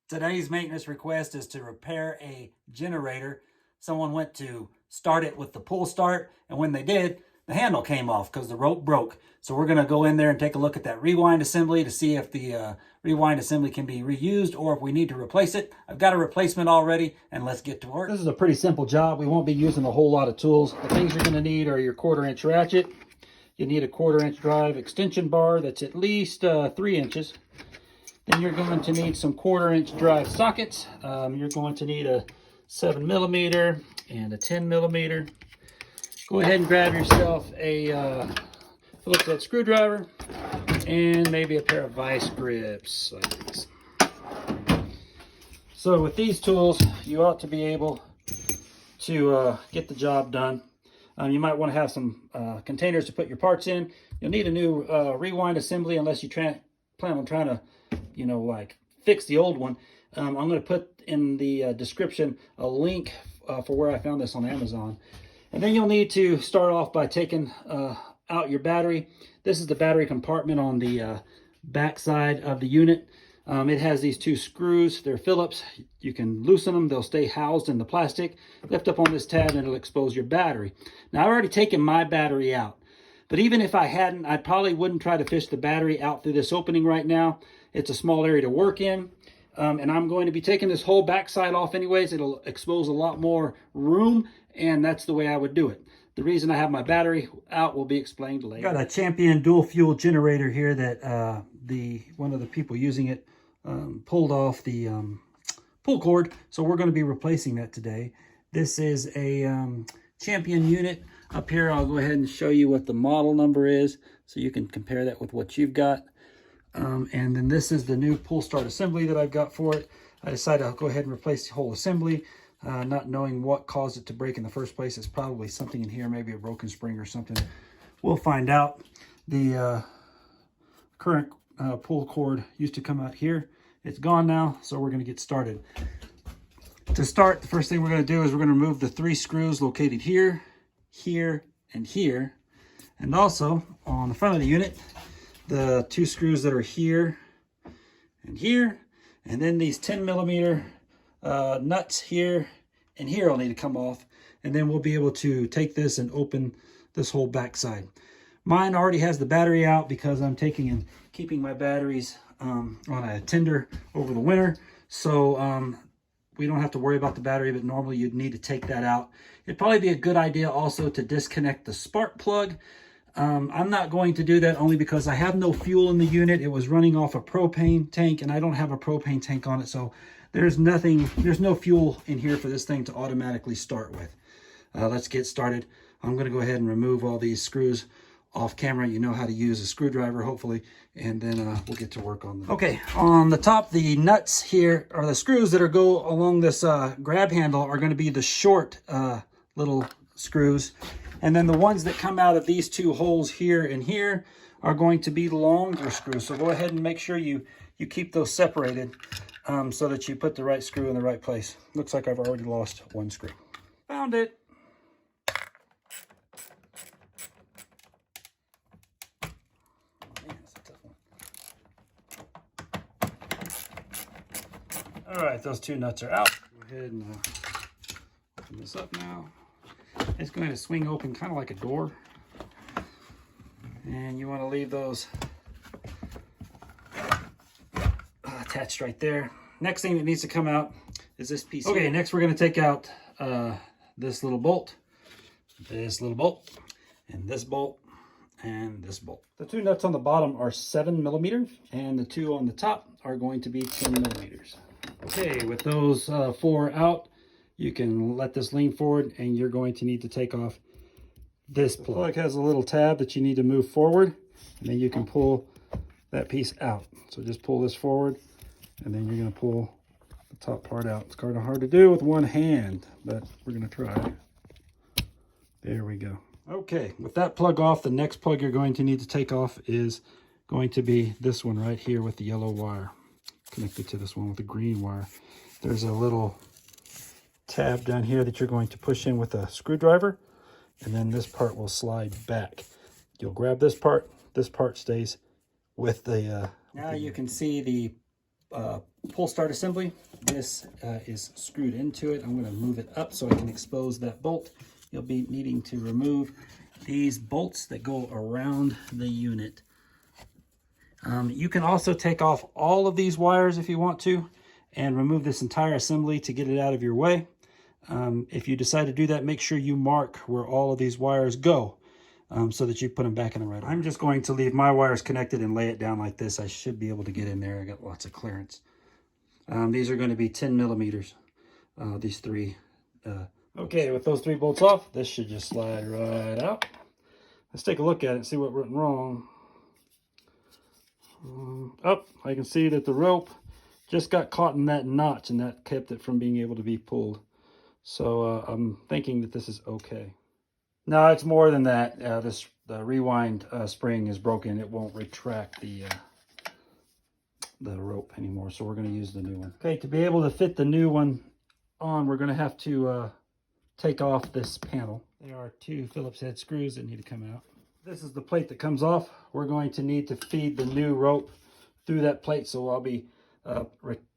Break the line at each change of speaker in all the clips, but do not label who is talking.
Today's maintenance request is to repair a generator. Someone went to start it with the pull start, and when they did, the handle came off because the rope broke. So we're going to go in there and take a look at that rewind assembly to see if the rewind assembly can be reused or if we need to replace it. I've got a replacement already, and let's get to work. This is a pretty simple job. We won't be using a whole lot of tools. The things you're going to need are your 1/4-inch ratchet. You need a 1/4-inch drive extension bar that's at least 3 inches. Then you're going to need some 1/4-inch drive sockets. You're going to need a 7mm and a 10mm. Go ahead and grab yourself a Phillips head screwdriver and maybe a pair of vice grips like this. So with these tools, you ought to be able to get the job done. You might want to have some containers to put your parts in. You'll need a new rewind assembly unless you plan on trying to, like fix the old one. I'm going to put in the description a link for where I found this on Amazon. And then you'll need to start off by taking out your battery. This is the battery compartment on the back side of the unit. It has these 2 screws. They're Phillips. You can loosen them. They'll stay housed in the plastic. Lift up on this tab and it'll expose your battery. Now, I've already taken my battery out. But even if I hadn't, I probably wouldn't try to fish the battery out through this opening right now. It's a small area to work in. And I'm going to be taking this whole backside off anyways. It'll expose a lot more room, and that's the way I would do it. The reason I have my battery out will be explained later. Got a Champion dual fuel generator here that one of the people using it pulled off the pull cord, so we're going to be replacing that today. This is a Champion unit. Up here, I'll go ahead and show you what the model number is so you can compare that with what you've got. And then this is the new pull start assembly that I've got for it. I decided I'll go ahead and replace the whole assembly, not knowing what caused it to break in the first place. It's probably something in here, maybe a broken spring or something. We'll find out. The current pull cord used to come out here. It's gone now, so we're going to get started. To start, the first thing we're going to do is we're going to remove the 3 screws located here, here, and here. And also, on the front of the unit, the 2 screws that are here and here, and then these 10mm nuts here and here will need to come off, and then we'll be able to take this and open this whole back side. Mine already has the battery out because I'm taking and keeping my batteries on a tender over the winter, so we don't have to worry about the battery, but normally you'd need to take that out. It'd probably be a good idea also to disconnect the spark plug. I'm not going to do that only because I have no fuel in the unit. It was running off a propane tank, and I don't have a propane tank on it, so there's no fuel in here for this thing to automatically start with. Let's get started. I'm going to go ahead and remove all these screws off camera. You know how to use a screwdriver, hopefully, and then we'll get to work on them. Okay, on the top, the nuts here, or the screws that go along this grab handle, are going to be the short little screws. And then the ones that come out of these 2 holes here and here are going to be longer screws. So go ahead and make sure you keep those separated so that you put the right screw in the right place. Looks like I've already lost 1 screw. Found it. Man, that's a tough one. All right, those 2 nuts are out. Go ahead and open this up now. It's going to swing open kind of like a door, and you want to leave those attached right there. Next thing that needs to come out is this piece. Okay, next we're going to take out this little bolt, and this bolt, and this bolt. The 2 nuts on the bottom are 7mm, and the 2 on the top are going to be 10mm. Okay, with those 4 out, you can let this lean forward, and you're going to need to take off this plug. The plug has a little tab that you need to move forward, and then you can pull that piece out. So just pull this forward, and then you're going to pull the top part out. It's kind of hard to do with one hand, but we're going to try. There we go. Okay, with that plug off, the next plug you're going to need to take off is going to be this one right here with the yellow wire connected to this one with the green wire. There's a little tab down here that you're going to push in with a screwdriver, and then this part will slide back. You'll grab this part stays with the now you can see the pull start assembly. This is screwed into it. I'm going to move it up so I can expose that bolt. You'll be needing to remove these bolts that go around the unit. You can also take off all of these wires if you want to and remove this entire assembly to get it out of your way. If you decide to do that, make sure you mark where all of these wires go so that you put them back in the right order. I'm just going to leave my wires connected and lay it down like this. I should be able to get in there. I got lots of clearance. These are going to be 10 millimeters, these three. Okay, with those 3 bolts off, this should just slide right out. Let's take a look at it and see what went wrong. I can see that the rope just got caught in that notch, and that kept it from being able to be pulled. So I'm thinking that this is okay. No, it's more than that. The rewind spring is broken. It won't retract the rope anymore, so we're going to use the new one. Okay, to be able to fit the new one on, we're going to have to take off this panel. There are 2 Phillips head screws that need to come out. This is the plate that comes off. We're going to need to feed the new rope through that plate, so I'll be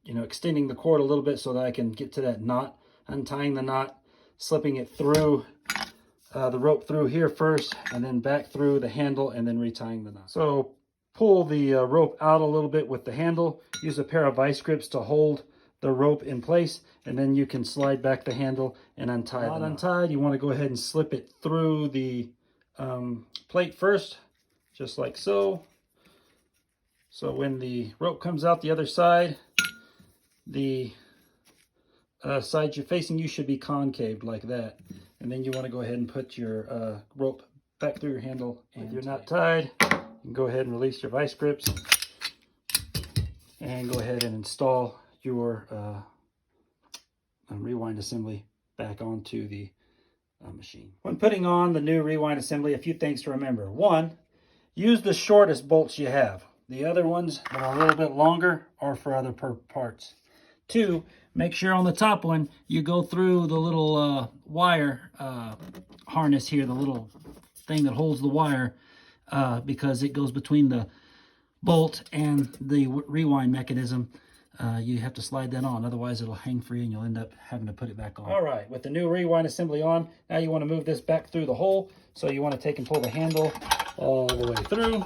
extending the cord a little bit so that I can get to that knot, untying the knot, slipping it through the rope through here first, and then back through the handle, and then retying the knot. So pull the rope out a little bit with the handle. Use a pair of vice grips to hold the rope in place, and then you can slide back the handle and untie the knot. Not untied, you want to go ahead and slip it through the plate first, just like so. So when the rope comes out the other side, the side you're facing, you should be concaved like that. And then you want to go ahead and put your rope back through your handle. And if you're not tied, you can go ahead and release your vice grips and go ahead and install your rewind assembly back onto the machine. When putting on the new rewind assembly, a few things to remember. 1, use the shortest bolts you have. The other ones that are a little bit longer are for other parts. 2, make sure on the top one you go through the little wire harness here, the little thing that holds the wire, because it goes between the bolt and the rewind mechanism. You have to slide that on, otherwise it'll hang free and you'll end up having to put it back on. All right, with the new rewind assembly on, now you want to move this back through the hole. So you want to take and pull the handle all the way through.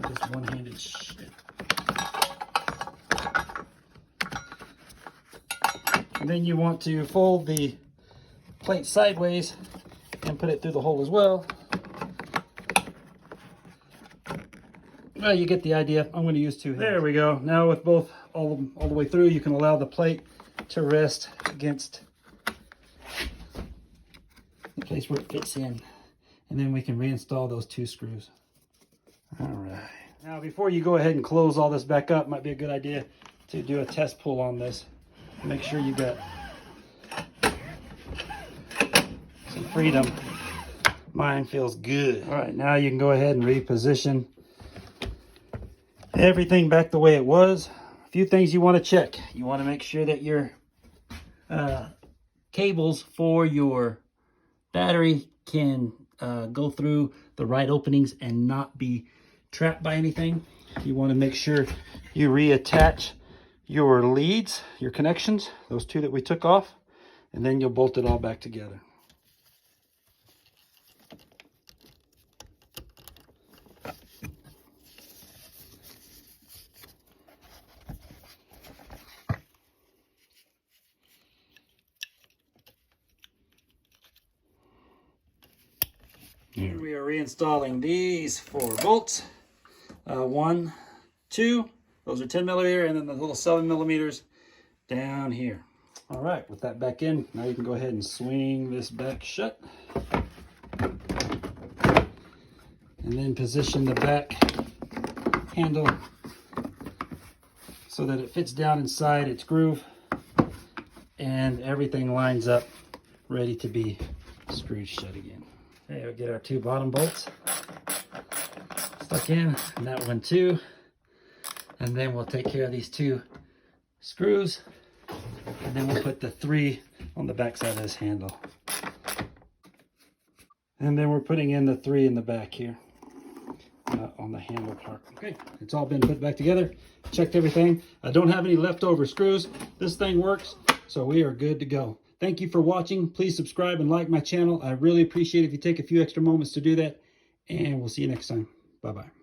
This one-handed shit. And then you want to fold the plate sideways and put it through the hole as well. Well, you get the idea. I'm going to use 2 hands. There we go. Now with both all the way through, you can allow the plate to rest against the place where it fits in. And then we can reinstall those 2 screws. All right. Now before you go ahead and close all this back up, might be a good idea to do a test pull on this. Make sure you got some freedom. Mine feels good. All right, now you can go ahead and reposition everything back the way it was. A few things you want to check. You want to make sure that your cables for your battery can go through the right openings and not be trapped by anything. You want to make sure you reattach your leads, your connections, those 2 that we took off, and then you'll bolt it all back together. Here we are reinstalling these 4 bolts. 1, 2, those are 10 millimeter, and then the little 7 millimeters down here. All right, with that back in, now you can go ahead and swing this back shut. And then position the back handle so that it fits down inside its groove and everything lines up ready to be screwed shut again. Okay, we'll get our 2 bottom bolts stuck in, and that one too. And then we'll take care of these 2 screws, and then we'll put the 3 on the back side of this handle. And then we're putting in the 3 in the back here. on the handle part. Okay, it's all been put back together. Checked everything. I don't have any leftover screws. This thing works, so we are good to go. Thank you for watching. Please subscribe and like my channel. I really appreciate it if you take a few extra moments to do that, and we'll see you next time. Bye-bye.